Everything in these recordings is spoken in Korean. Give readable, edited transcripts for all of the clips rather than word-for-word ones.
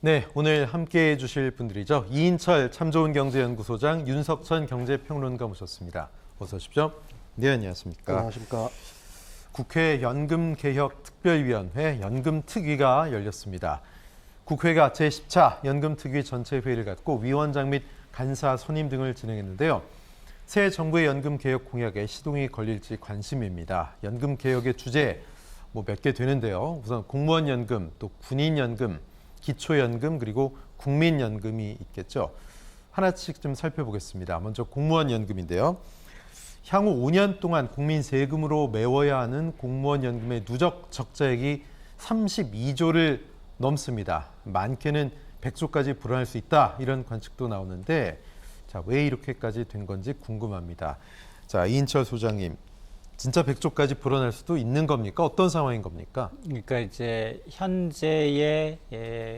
네, 오늘 함께해 주실 분들이죠. 이인철 참 좋은 경제연구소장, 윤석천 경제평론가 모셨습니다. 어서 오십시오. 네, 안녕하십니까. 안녕하십니까. 국회 연금개혁특별위원회 연금특위가 열렸습니다. 국회가 제10차 연금특위 전체 회의를 갖고 위원장 및 간사 선임 등을 진행했는데요. 새 정부의 연금개혁 공약에 시동이 걸릴지 관심입니다. 연금개혁의 주제 몇 개 되는데요. 우선 공무원 연금, 또 군인 연금, 기초연금, 그리고 국민연금이 있겠죠. 하나씩 좀 살펴보겠습니다. 먼저 공무원 연금인데요. 향후 5년 동안 국민 세금으로 메워야 하는 공무원 연금의 누적 적자액이 32조를 넘습니다. 많게는 100조까지 불어날 수 있다, 이런 관측도 나오는데, 자, 왜 이렇게까지 된 건지 궁금합니다. 자, 이인철 소장님, 진짜 100조까지 불어날 수도 있는 겁니까? 어떤 상황인 겁니까? 그러니까 이제 현재의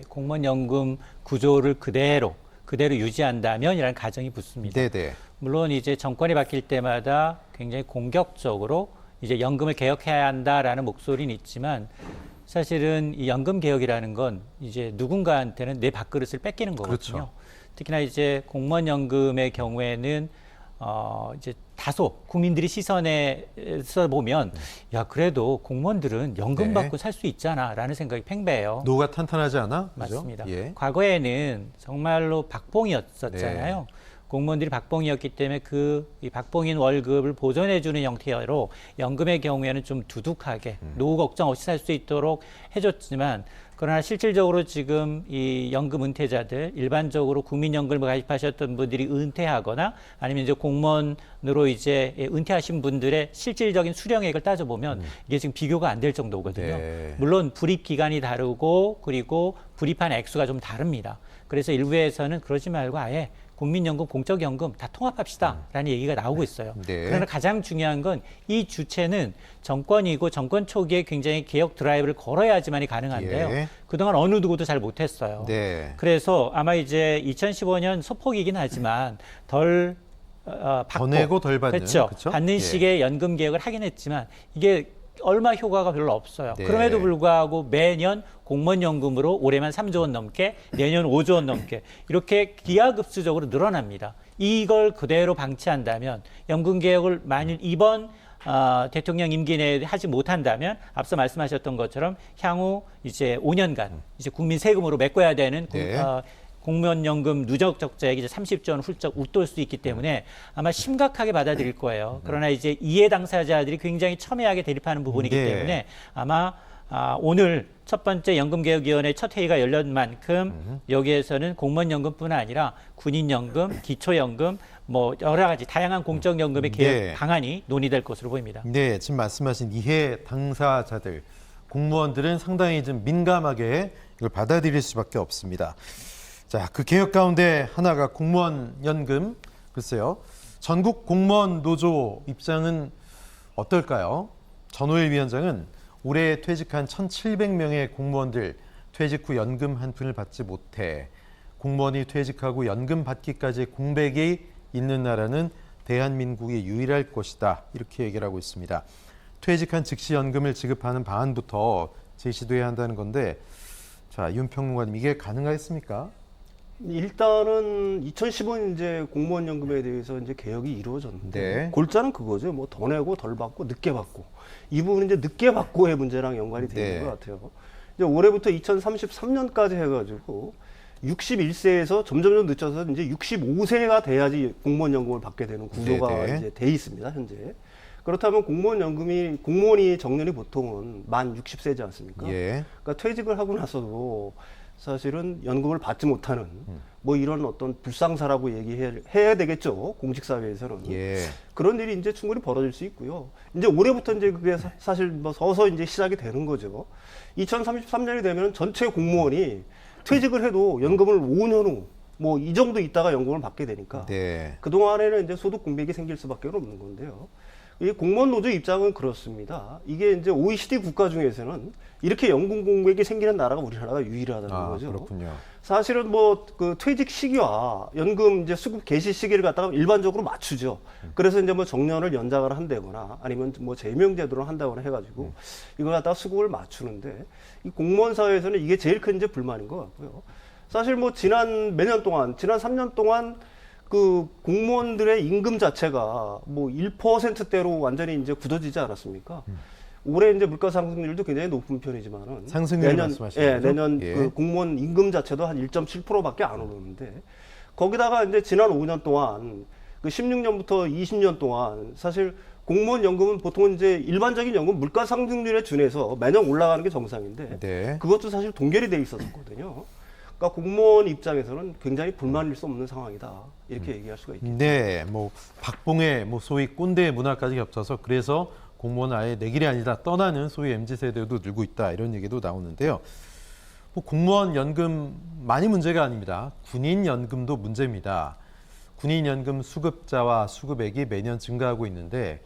공무원 연금 구조를 그대로 유지한다면이라는 가정이 붙습니다. 네네. 물론 이제 정권이 바뀔 때마다 굉장히 공격적으로 이제 연금을 개혁해야 한다라는 목소리는 있지만, 사실은 이 연금 개혁이라는 건 이제 누군가한테는 내 밥그릇을 뺏기는 거거든요. 그렇죠. 특히나 이제 공무원 연금의 경우에는 이제 다소 국민들이 시선에서 보면 야, 그래도 공무원들은 연금 네. 받고 살 수 있잖아라는 생각이 팽배해요. 노가 탄탄하지 않아? 그죠? 맞습니다. 예. 과거에는 정말로 박봉이었었잖아요. 공무원들이 박봉이었기 때문에 이 박봉인 월급을 보존해주는 형태로 연금의 경우에는 좀 두둑하게 노후 걱정 없이 살 수 있도록 해줬지만, 그러나 실질적으로 지금 이 연금 은퇴자들, 일반적으로 국민연금을 가입하셨던 분들이 은퇴하거나 아니면 이제 공무원으로 이제 은퇴하신 분들의 실질적인 수령액을 따져보면 이게 지금 비교가 안 될 정도거든요. 네. 물론 불입 기간이 다르고 그리고 불입한 액수가 좀 다릅니다. 그래서 일부에서는 그러지 말고 아예 국민연금, 공적연금 다 통합합시다라는 얘기가 나오고 있어요. 네. 그러나 가장 중요한 건 이 주체는 정권이고 정권 초기에 굉장히 개혁 드라이브를 걸어야지만이 가능한데요. 예. 그동안 어느 누구도 잘 못했어요. 네. 그래서 아마 이제 2015년 소폭이긴 하지만 덜 받고, 더 내고 덜 받는. 그렇죠. 그쵸? 받는 예. 식의 연금 개혁을 하긴 했지만 이게 얼마 효과가 별로 없어요. 네. 그럼에도 불구하고 매년 공무원연금으로 올해만 3조 원 넘게, 내년 5조 원 넘게 이렇게 기하급수적으로 늘어납니다. 이걸 그대로 방치한다면, 연금 개혁을 만일 이번 대통령 임기 내에 하지 못한다면 앞서 말씀하셨던 것처럼 향후 이제 5년간 이제 국민 세금으로 메꿔야 되는 네. 공무원 연금 누적 적자액이 이제 30조 원 훌쩍 웃돌 수 있기 때문에 아마 심각하게 받아들일 거예요. 그러나 이제 이해 당사자들이 굉장히 첨예하게 대립하는 부분이기 네. 때문에 아마 오늘 첫 번째 연금개혁위원회 첫 회의가 열린 만큼 여기에서는 공무원연금뿐 아니라 군인연금, 기초연금, 뭐 여러 가지 다양한 공적연금의 개혁 네. 방안이 논의될 것으로 보입니다. 네, 지금 말씀하신 이해 당사자들, 공무원들은 상당히 좀 민감하게 이걸 받아들일 수밖에 없습니다. 자, 그 개혁 가운데 하나가 공무원 연금. 글쎄요, 전국 공무원 노조 입장은 어떨까요? 전호일 위원장은 올해 퇴직한 1,700명의 공무원들 퇴직 후 연금 한 푼을 받지 못해 공무원이 퇴직하고 연금 받기까지 공백이 있는 나라는 대한민국이 유일할 것이다, 이렇게 얘기를 하고 있습니다. 퇴직한 즉시 연금을 지급하는 방안부터 제시돼야 한다는 건데, 자, 윤 평론가님, 이게 가능하겠습니까? 일단은 2015년 이제 공무원 연금에 대해서 이제 개혁이 이루어졌는데, 네. 골자는 그거죠. 뭐 더 내고 덜 받고 늦게 받고, 이 부분은 이제 늦게 받고의 문제랑 연관이 되는 네. 것 같아요. 이제 올해부터 2033년까지 해가지고 61세에서 점점 늦춰서 이제 65세가 돼야지 공무원 연금을 받게 되는 구조가 네. 이제 돼 있습니다, 현재. 그렇다면 공무원이 정년이 보통은 만 60세지 않습니까? 예. 그러니까 퇴직을 하고 나서도 사실은 연금을 받지 못하는 뭐 이런 어떤 불상사라고 얘기해야 되겠죠, 공직사회에서는. 예. 그런 일이 이제 충분히 벌어질 수 있고요. 이제 올해부터 이제 그게 사실 뭐 서서 이제 시작이 되는 거죠. 2033년이 되면 전체 공무원이 퇴직을 해도 연금을 5년 후 뭐 이 정도 있다가 연금을 받게 되니까 네. 그동안에는 이제 소득 공백이 생길 수밖에 없는 건데요. 이 공무원 노조 입장은 그렇습니다. 이게 이제 OECD 국가 중에서는 이렇게 연금 공백이 생기는 나라가 우리나라가 유일하다는 거죠. 그렇군요. 사실은 뭐 그 퇴직 시기와 연금 이제 수급 개시 시기를 갖다가 일반적으로 맞추죠. 그래서 이제 뭐 정년을 연장을 한다거나 아니면 뭐 제명 제도를 한다거나 해가지고 이걸 갖다가 수급을 맞추는데, 이 공무원 사회에서는 이게 제일 큰 이제 불만인 것 같고요. 사실 뭐 지난 3년 동안 그 공무원들의 임금 자체가 뭐 1%대로 완전히 이제 굳어지지 않았습니까? 올해 이제 물가 상승률도 굉장히 높은 편이지만은 상승률 말씀하시는 거죠? 내년 예. 그 공무원 임금 자체도 한 1.7%밖에 안 오르는데 거기다가 이제 지난 5년 동안 그 16년부터 20년 동안 사실 공무원 연금은 보통 이제 일반적인 연금 물가 상승률에 준해서 매년 올라가는 게 정상인데 네. 그것도 사실 동결이 돼 있었거든요. 그러니까 공무원 입장에서는 굉장히 불만일 수 없는 상황이다 이렇게 얘기할 수가 있겠죠. 네, 뭐 박봉의 뭐 소위 꼰대 문화까지 겹쳐서 그래서 공무원은 아예 내 길이 아니다 떠나는 소위 MZ 세대도 늘고 있다 이런 얘기도 나오는데요. 뭐 공무원 연금 많이 문제가 아닙니다. 군인 연금도 문제입니다. 군인 연금 수급자와 수급액이 매년 증가하고 있는데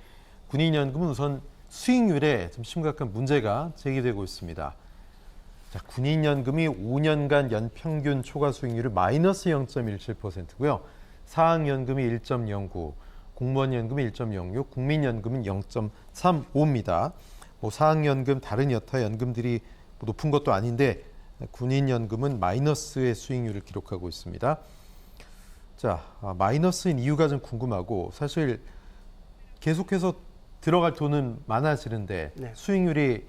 군인 연금은 우선 수익률에 좀 심각한 문제가 제기되고 있습니다. 자, 군인 연금이 5년간 연평균 초과 수익률이 마이너스 0.17%고요. 사학연금이 1.09, 공무원 연금이 1.06, 국민연금은 0.35입니다. 뭐 사학연금 다른 여타 연금들이 높은 것도 아닌데 군인 연금은 마이너스의 수익률을 기록하고 있습니다. 자, 마이너스인 이유가 좀 궁금하고 사실 계속해서 들어갈 돈은 많아지는데 네. 수익률이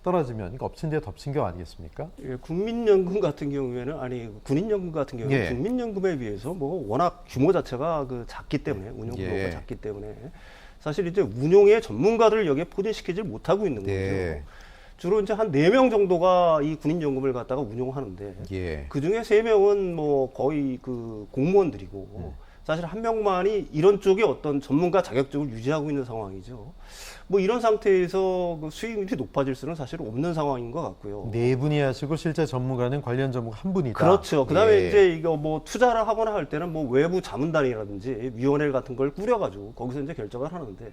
떨어지면 이거 엎친 데 덮친 거 아니겠습니까? 예, 국민연금 같은 경우에는 군인연금 같은 경우는 예. 국민연금에 비해서 뭐 워낙 규모 자체가 그 작기 때문에 운용 규모가 예. 작기 때문에 사실 이제 운용의 전문가들을 여기에 포진시키지 못하고 있는 네. 거죠. 주로 이제 한 4명 정도가 이 군인연금을 갖다가 운용하는데 예. 그 중에 3명은 뭐 거의 그 공무원들이고 사실 한 명만이 이런 쪽에 어떤 전문가 자격증을 유지하고 있는 상황이죠. 뭐 이런 상태에서 그 수익률이 높아질 수는 사실 없는 상황인 것 같고요. 네 분이 하시고 실제 전문가는 관련 전문가 한 분이다. 그렇죠. 그다음에 예. 이제 이거 뭐 투자를 하거나 할 때는 뭐 외부 자문단이라든지 위원회 같은 걸 꾸려가지고 거기서 이제 결정을 하는데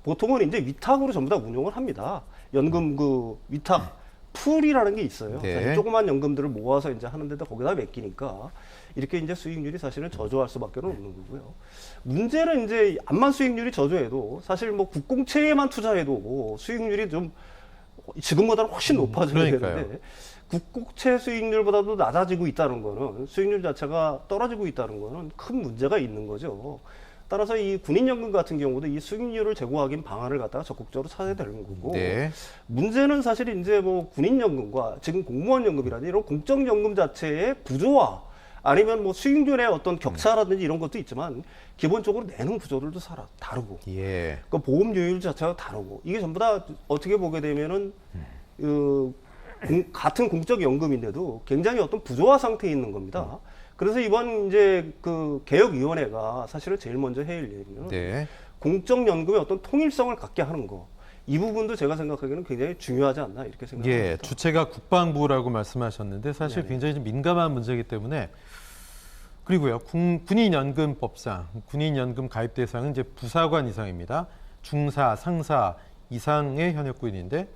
보통은 이제 위탁으로 전부 다 운용을 합니다. 연금 그 위탁 풀이라는 게 있어요. 네. 사실 조그만 연금들을 모아서 이제 하는데도 거기다 맡기니까 이렇게 이제 수익률이 사실은 저조할 수밖에 없는 거고요. 문제는 이제 암만 수익률이 저조해도 사실 뭐 국공채에만 투자해도 수익률이 좀 지금보다는 훨씬 높아져야 그러니까요. 되는데 국공채 수익률보다도 낮아지고 있다는 거는 수익률 자체가 떨어지고 있다는 거는 큰 문제가 있는 거죠. 따라서 이 군인연금 같은 경우도 이 수익률을 제고하기 위한 방안을 갖다가 적극적으로 찾아야 되는 거고 네. 문제는 사실 이제 뭐 군인연금과 지금 공무원연금이라든지 이런 공적연금 자체의 구조화 아니면 뭐 수익률의 어떤 격차라든지 이런 것도 있지만 기본적으로 내는 구조들도 다르고 예. 그 보험료율 자체가 다르고 이게 전부 다 어떻게 보게 되면은 같은 공적연금인데도 굉장히 어떤 부조화 상태에 있는 겁니다. 그래서 이번 이제 그 개혁위원회가 사실은 제일 먼저 해야 할 얘기는 네. 공적연금의 어떤 통일성을 갖게 하는 거. 이 부분도 제가 생각하기에는 굉장히 중요하지 않나 이렇게 생각합니다. 예, 주체가 국방부라고 말씀하셨는데 사실 네네. 굉장히 좀 민감한 문제이기 때문에 그리고요 군인연금법상 군인연금 가입 대상은 이제 부사관 이상입니다. 중사, 상사 이상의 현역군인데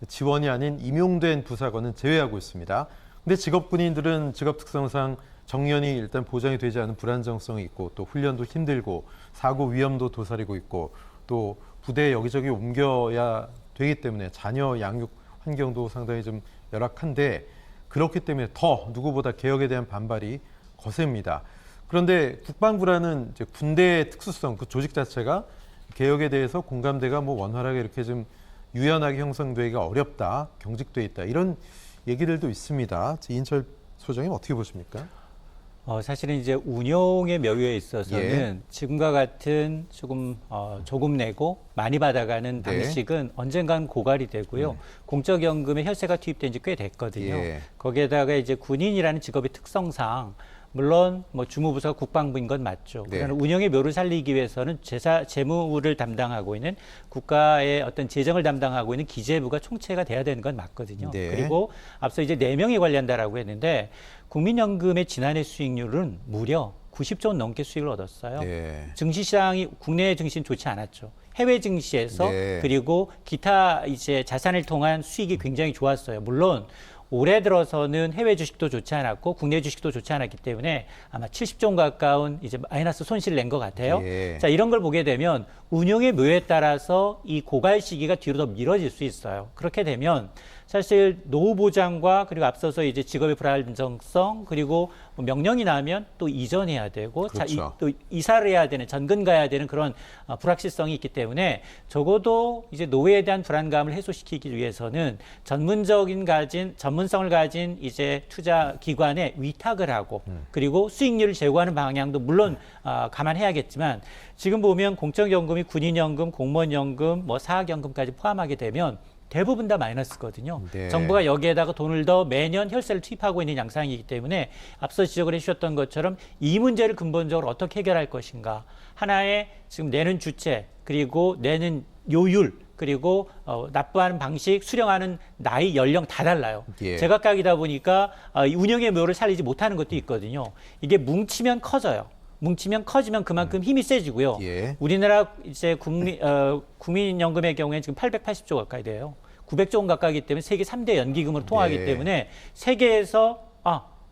지원이 아닌 임용된 부사관은 제외하고 있습니다. 근데 직업군인들은 직업 특성상 정년이 일단 보장이 되지 않은 불안정성이 있고 또 훈련도 힘들고 사고 위험도 도사리고 있고 또 부대에 여기저기 옮겨야 되기 때문에 자녀 양육 환경도 상당히 좀 열악한데 그렇기 때문에 더 누구보다 개혁에 대한 반발이 거셉니다. 그런데 국방부라는 이제 군대의 특수성, 그 조직 자체가 개혁에 대해서 공감대가 뭐 원활하게 이렇게 좀 유연하게 형성되기가 어렵다, 경직돼 있다 이런 얘기들도 있습니다. 이인철 소장님 어떻게 보십니까? 사실은 이제 운용의 묘유에 있어서는 예. 지금과 같은 조금 내고 많이 받아가는 네. 방식은 언젠간 고갈이 되고요. 공적연금에 혈세가 투입된 지 꽤 됐거든요. 예. 거기에다가 이제 군인이라는 직업의 특성상 물론 뭐 주무부서가 국방부인 건 맞죠. 네. 그러나 운영의 묘를 살리기 위해서는 재무를 담당하고 있는 국가의 어떤 재정을 담당하고 있는 기재부가 총체가 돼야 되는 건 맞거든요. 네. 그리고 앞서 이제 4명이 관리한다라고 했는데 국민연금의 지난해 수익률은 무려 90조 원 넘게 수익을 얻었어요. 네. 증시시장이 국내 증시는 좋지 않았죠. 해외 증시에서 네. 그리고 기타 이제 자산을 통한 수익이 굉장히 좋았어요. 물론 올해 들어서는 해외 주식도 좋지 않았고 국내 주식도 좋지 않았기 때문에 아마 70조 원 가까운 이제 마이너스 손실을 낸 것 같아요. 예. 자, 이런 걸 보게 되면 운용의 묘에 따라서 이 고갈 시기가 뒤로 더 미뤄질 수 있어요. 그렇게 되면 사실 노후 보장과 그리고 앞서서 이제 직업의 불안정성 그리고 뭐 명령이 나면 또 이전해야 되고 그렇죠. 또 이사를 해야 되는 전근 가야 되는 그런 불확실성이 있기 때문에 적어도 이제 노후에 대한 불안감을 해소시키기 위해서는 전문성을 가진 이제 투자 기관에 위탁을 하고 그리고 수익률을 제고하는 방향도 물론 감안해야겠지만 지금 보면 공적연금이 군인연금, 공무원연금, 뭐 사학연금까지 포함하게 되면 대부분 다 마이너스거든요. 네. 정부가 여기에다가 돈을 더 매년 혈세를 투입하고 있는 양상이기 때문에 앞서 지적을 해주셨던 것처럼 이 문제를 근본적으로 어떻게 해결할 것인가. 하나의 지금 내는 주체 그리고 내는 요율 그리고 납부하는 방식, 수령하는 나이, 연령 다 달라요. 예. 제각각이다 보니까 이 운영의 묘를 살리지 못하는 것도 있거든요. 이게 뭉치면 커져요. 뭉치면 커지면 그만큼 힘이 세지고요. 예. 우리나라 이제 국민연금의 경우에는 지금 880조 가까이 돼요. 900조 원 가까이기 때문에 세계 3대 연기금으로 통하기 네. 때문에 세계에서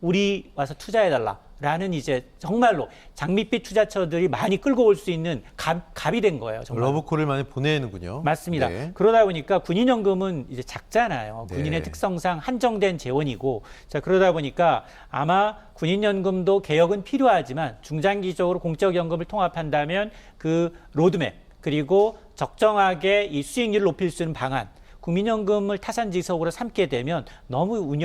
우리 와서 투자해달라라는 이제 정말로 장밋빛 투자처들이 많이 끌고 올 수 있는 갑이 된 거예요. 정말. 러브콜을 많이 보내는군요. 맞습니다. 네. 그러다 보니까 군인연금은 이제 작잖아요. 네. 군인의 특성상 한정된 재원이고, 자 그러다 보니까 아마 군인연금도 개혁은 필요하지만 중장기적으로 공적연금을 통합한다면 그 로드맵 그리고 적정하게 이 수익률을 높일 수 있는 방안, 국민연금을 타산지석으로 삼게 되면 너무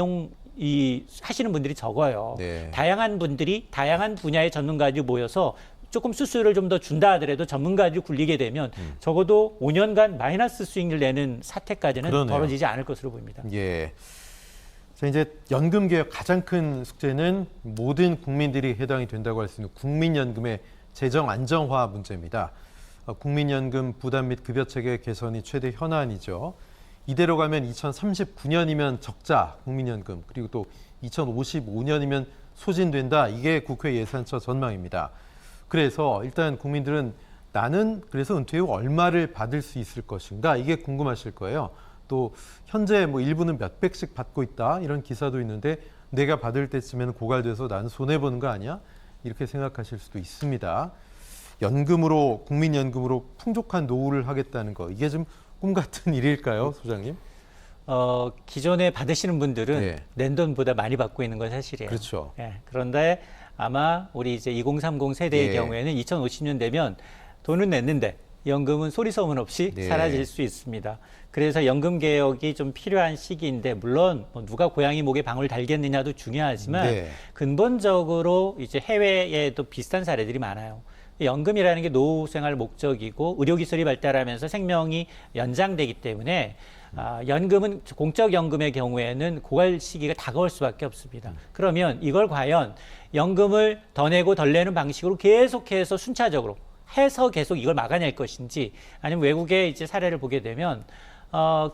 하시는 분들이 적어요. 네. 다양한 분들이 다양한 분야의 전문가들이 모여서 조금 수수료를 좀 더 준다 하더라도 전문가들이 굴리게 되면 적어도 5년간 마이너스 수익률 내는 사태까지는 그러네요. 벌어지지 않을 것으로 보입니다. 예. 자, 이제 연금 개혁 가장 큰 숙제는 모든 국민들이 해당이 된다고 할 수 있는 국민연금의 재정 안정화 문제입니다. 국민연금 부담 및 급여 체계 개선이 최대 현안이죠. 이대로 가면 2039년이면 적자 국민연금 그리고 또 2055년이면 소진된다. 이게 국회 예산처 전망입니다. 그래서 일단 국민들은 나는 그래서 은퇴 후 얼마를 받을 수 있을 것인가 이게 궁금하실 거예요. 또 현재 뭐 일부는 몇백씩 받고 있다 이런 기사도 있는데 내가 받을 때쯤에는 고갈돼서 나는 손해 보는 거 아니야? 이렇게 생각하실 수도 있습니다. 연금으로 국민연금으로 풍족한 노후를 하겠다는 거 이게 좀 꿈 같은 일일까요, 소장님? 기존에 받으시는 분들은 네. 낸 돈보다 많이 받고 있는 건 사실이에요. 그렇죠. 예, 그런데 아마 우리 이제 2030 세대의 예. 경우에는 2050년 되면 돈은 냈는데 연금은 소리 소문 없이 네. 사라질 수 있습니다. 그래서 연금 개혁이 좀 필요한 시기인데 물론 뭐 누가 고양이 목에 방울 달겠느냐도 중요하지만 네. 근본적으로 이제 해외에도 비슷한 사례들이 많아요. 연금이라는 게 노후 생활 목적이고 의료기술이 발달하면서 생명이 연장되기 때문에 연금은 공적 연금의 경우에는 고갈 시기가 다가올 수밖에 없습니다. 그러면 이걸 과연 연금을 더 내고 덜 내는 방식으로 계속해서 순차적으로 해서 계속 이걸 막아낼 것인지 아니면 외국의 이제 사례를 보게 되면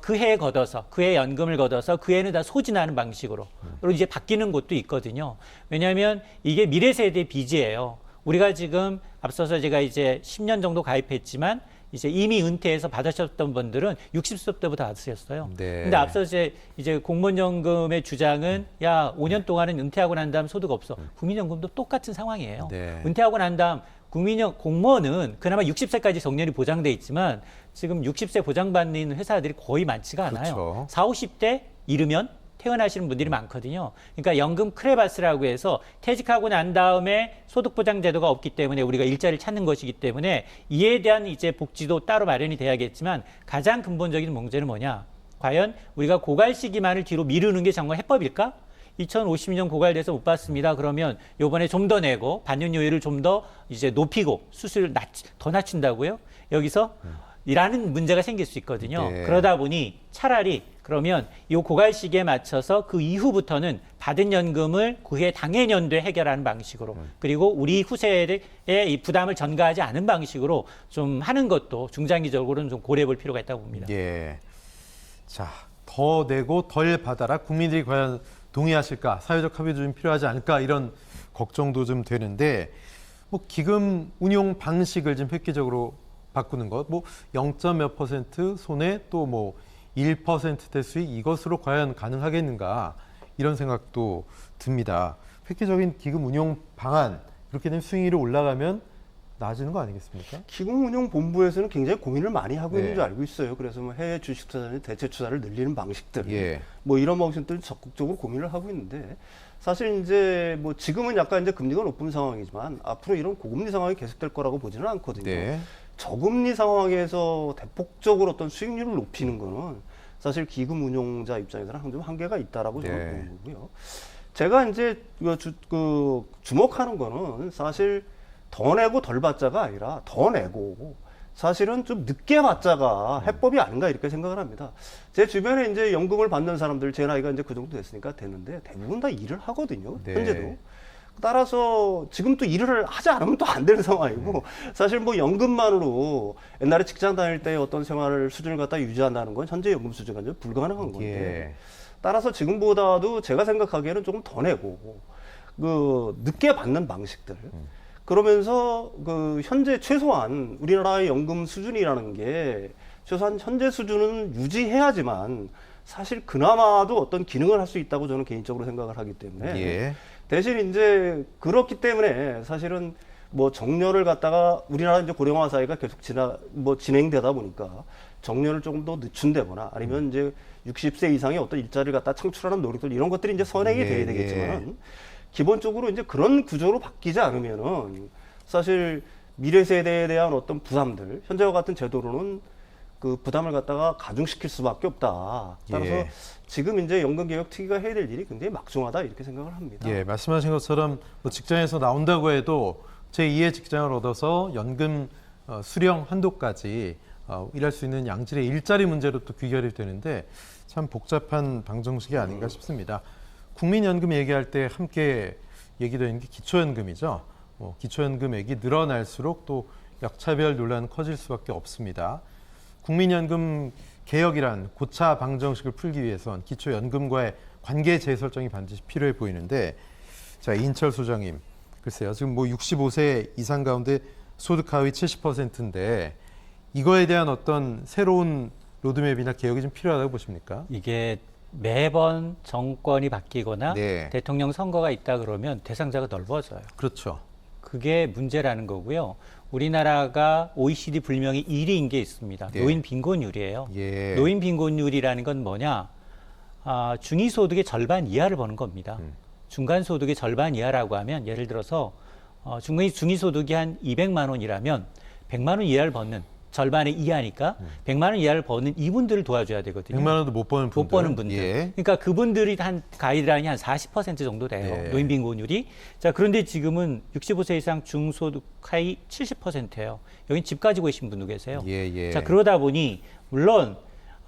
그 해에 걷어서 그 해 연금을 걷어서 그 해는 다 소진하는 방식으로 이제 바뀌는 곳도 있거든요. 왜냐하면 이게 미래 세대의 빚이에요. 우리가 지금 앞서서 제가 이제 10년 정도 가입했지만 이제 이미 은퇴해서 받으셨던 분들은 60세 때부터 받으셨어요. 네. 근데 앞서 이제 공무원연금의 주장은 야, 5년 동안은 은퇴하고 난 다음 소득 없어. 국민연금도 똑같은 상황이에요. 네. 은퇴하고 난 다음 공무원은 그나마 60세까지 정년이 보장돼 있지만 지금 60세 보장받는 회사들이 거의 많지가 않아요. 그렇죠. 40, 50대 이르면 퇴원하시는 분들이 많거든요. 그러니까 연금 크레바스라고 해서 퇴직하고 난 다음에 소득보장 제도가 없기 때문에 우리가 일자리를 찾는 것이기 때문에 이에 대한 이제 복지도 따로 마련이 돼야겠지만 가장 근본적인 문제는 뭐냐? 과연 우리가 고갈 시기만을 뒤로 미루는 게 정말 해법일까? 2050년 고갈돼서 못 받습니다. 그러면 요번에 좀 더 내고 받는 요율을 좀 더 이제 높이고 수수료를 더 낮춘다고요? 여기서 이라는 문제가 생길 수 있거든요. 네. 그러다 보니 차라리 그러면 이 고갈 시기에 맞춰서 그 이후부터는 받은 연금을 그해 당해년도에 해결하는 방식으로 그리고 우리 후세의 이 부담을 전가하지 않은 방식으로 좀 하는 것도 중장기적으로는 좀 고려해 볼 필요가 있다고 봅니다. 예. 자, 더 내고 덜 받아라. 국민들이 과연 동의하실까? 사회적 합의도 좀 필요하지 않을까? 이런 걱정도 좀 되는데 뭐 기금 운용 방식을 좀 획기적으로 바꾸는 것, 뭐 0.몇 % 손해 또 뭐 1%대 수익 이것으로 과연 가능하겠는가 이런 생각도 듭니다. 획기적인 기금 운용 방안 이렇게 되면 수익률이 올라가면 나아지는 거 아니겠습니까? 기금운용본부에서는 굉장히 고민을 많이 하고 네. 있는 줄 알고 있어요. 그래서 뭐 해외 주식 투자자의 대체 투자를 늘리는 방식들, 예. 뭐 이런 방식들 적극적으로 고민을 하고 있는데 사실 이제 뭐 지금은 약간 이제 금리가 높은 상황이지만 앞으로 이런 고금리 상황이 계속될 거라고 보지는 않거든요. 네. 저금리 상황에서 대폭적으로 어떤 수익률을 높이는 거는 사실 기금 운용자 입장에서는 좀 한계가 있다라고 저는 네. 보는 거고요. 제가 이제 주목하는 거는 사실 더 내고 덜 받자가 아니라 더 내고 사실은 좀 늦게 받자가 해법이 아닌가 이렇게 생각을 합니다. 제 주변에 이제 연금을 받는 사람들, 제 나이가 이제 그 정도 됐으니까 됐는데 대부분 다 일을 하거든요. 네. 현재도. 따라서 지금 또 일을 하지 않으면 또 안 되는 상황이고 사실 뭐 연금만으로 옛날에 직장 다닐 때 어떤 생활 수준을 갖다 유지한다는 건 현재 연금 수준과 이제 불가능한 건데 예. 따라서 지금보다도 제가 생각하기에는 조금 더 내고 늦게 받는 방식들 그러면서 현재 최소한 우리나라의 연금 수준이라는 게 최소한 현재 수준은 유지해야지만 사실 그나마도 어떤 기능을 할 수 있다고 저는 개인적으로 생각을 하기 때문에 예. 대신 이제 그렇기 때문에 사실은 뭐 정년을 갖다가 우리나라 이제 고령화 사회가 계속 진행되다 보니까 정년을 조금 더 늦춘다거나 아니면 이제 60세 이상의 어떤 일자리를 갖다 창출하는 노력들 이런 것들이 이제 선행이 예, 돼야 되겠지만 기본적으로 이제 그런 구조로 바뀌지 않으면은 사실 미래 세대에 대한 어떤 부담들 현재와 같은 제도로는 그 부담을 갖다가 가중시킬 수밖에 없다. 따라서 예. 지금 이제 연금개혁 특위가 해야 될 일이 굉장히 막중하다 이렇게 생각을 합니다. 예, 말씀하신 것처럼 뭐 직장에서 나온다고 해도 제2의 직장을 얻어서 연금 수령 한도까지 일할 수 있는 양질의 일자리 문제로 또 귀결이 되는데 참 복잡한 방정식이 아닌가 싶습니다. 국민연금 얘기할 때 함께 얘기되는 게 기초연금이죠. 기초연금액이 늘어날수록 또 역차별 논란은 커질 수밖에 없습니다. 국민연금 개혁이란 고차 방정식을 풀기 위해선 기초연금과의 관계 재설정이 반드시 필요해 보이는데, 자, 이인철 소장님, 글쎄요, 지금 뭐 65세 이상 가운데 소득 하위 70%인데 이거에 대한 어떤 새로운 로드맵이나 개혁이 좀 필요하다고 보십니까? 이게 매번 정권이 바뀌거나 네. 대통령 선거가 있다 그러면 대상자가 넓어져요. 그렇죠. 그게 문제라는 거고요. 우리나라가 OECD 불명의 1위인 게 있습니다. 네. 노인 빈곤율이에요. 예. 노인 빈곤율이라는 건 뭐냐? 중위소득의 절반 이하를 버는 겁니다. 중간소득의 절반 이하라고 하면 예를 들어서 중위소득이 한 200만 원이라면 100만 원 이하를 버는 절반의 이하니까 100만 원 이하를 버는 이분들을 도와줘야 되거든요. 100만 원도 못 버는 분들. 못 버는 분들. 예. 그러니까 그분들이 한 가이드라인이 한 40% 정도 돼요. 네. 노인 빈곤율이. 자, 그런데 지금은 65세 이상 중소득 하위 70%예요. 여긴 집 가지고 계신 분도 계세요. 예, 예. 자, 그러다 보니 물론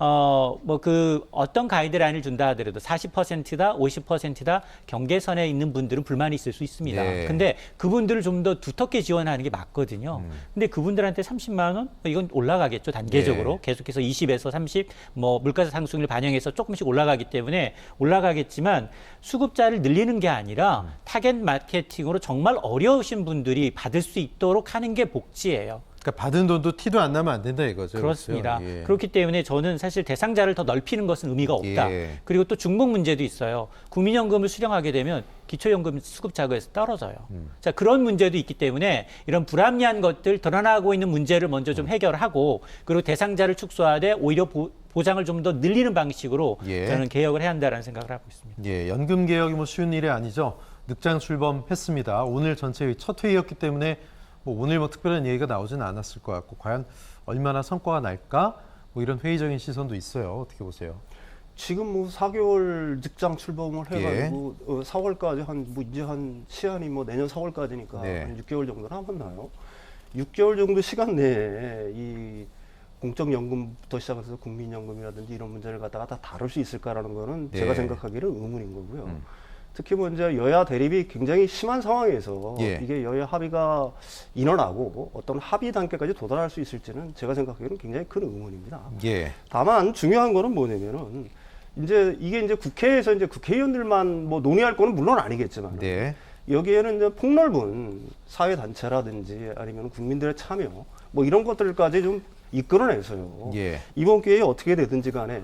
어떤 가이드라인을 준다 하더라도 40%다, 50%다 경계선에 있는 분들은 불만이 있을 수 있습니다. 네. 근데 그분들을 좀 더 두텁게 지원하는 게 맞거든요. 근데 그분들한테 30만 원? 이건 올라가겠죠, 단계적으로. 네. 계속해서 20에서 30, 물가상 상승률 반영해서 조금씩 올라가기 때문에 올라가겠지만 수급자를 늘리는 게 아니라 타겟 마케팅으로 정말 어려우신 분들이 받을 수 있도록 하는 게 복지예요. 그러니까 받은 돈도 티도 안 나면 안 된다 이거죠. 그렇습니다. 그렇죠? 예. 그렇기 때문에 저는 사실 대상자를 더 넓히는 것은 의미가 없다. 예. 그리고 또 중복 문제도 있어요. 국민연금을 수령하게 되면 기초연금 수급 자금에서 떨어져요. 자, 그런 문제도 있기 때문에 이런 불합리한 것들, 드러나고 있는 문제를 먼저 좀 해결하고 그리고 대상자를 축소하되 오히려 보장을 좀 더 늘리는 방식으로 예. 저는 개혁을 해야 한다는 생각을 하고 있습니다. 예, 연금 개혁이 뭐 쉬운 일이 아니죠. 늑장 출범했습니다. 오늘 전체 회의 첫 회의였기 때문에 오늘 특별한 얘기가 나오지는 않았을 것 같고 과연 얼마나 성과가 날까? 이런 회의적인 시선도 있어요. 어떻게 보세요? 지금 4개월 직장 출범을 해가지고 4월까지 이제 한 시한이 내년 4월까지니까 네. 한 6개월 정도 남았나요? 6개월 정도 시간 내에 이 공적연금부터 시작해서 국민연금이라든지 이런 문제를 갖다가 다 다룰 수 있을까라는 거는 네. 제가 생각하기에는 의문인 거고요. 특히 이제 여야 대립이 굉장히 심한 상황에서 예. 이게 여야 합의가 일어나고 어떤 합의 단계까지 도달할 수 있을지는 제가 생각하기에는 굉장히 큰 의문입니다. 예. 다만 중요한 거는 뭐냐면은 이게 이제 국회에서 이제 국회의원들만 논의할 거는 물론 아니겠지만 네. 여기에는 이제 폭넓은 사회 단체라든지 아니면 국민들의 참여 이런 것들까지 좀 이끌어내서요. 예. 이번 기회에 어떻게 되든지 간에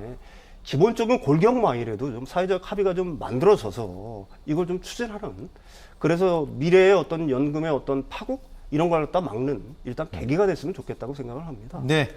기본적인 골격망이라도 좀 사회적 합의가 좀 만들어져서 이걸 좀 추진하는 그래서 미래의 어떤 연금의 어떤 파국 이런 걸 갖다 막는 일단 계기가 됐으면 좋겠다고 생각을 합니다. 네.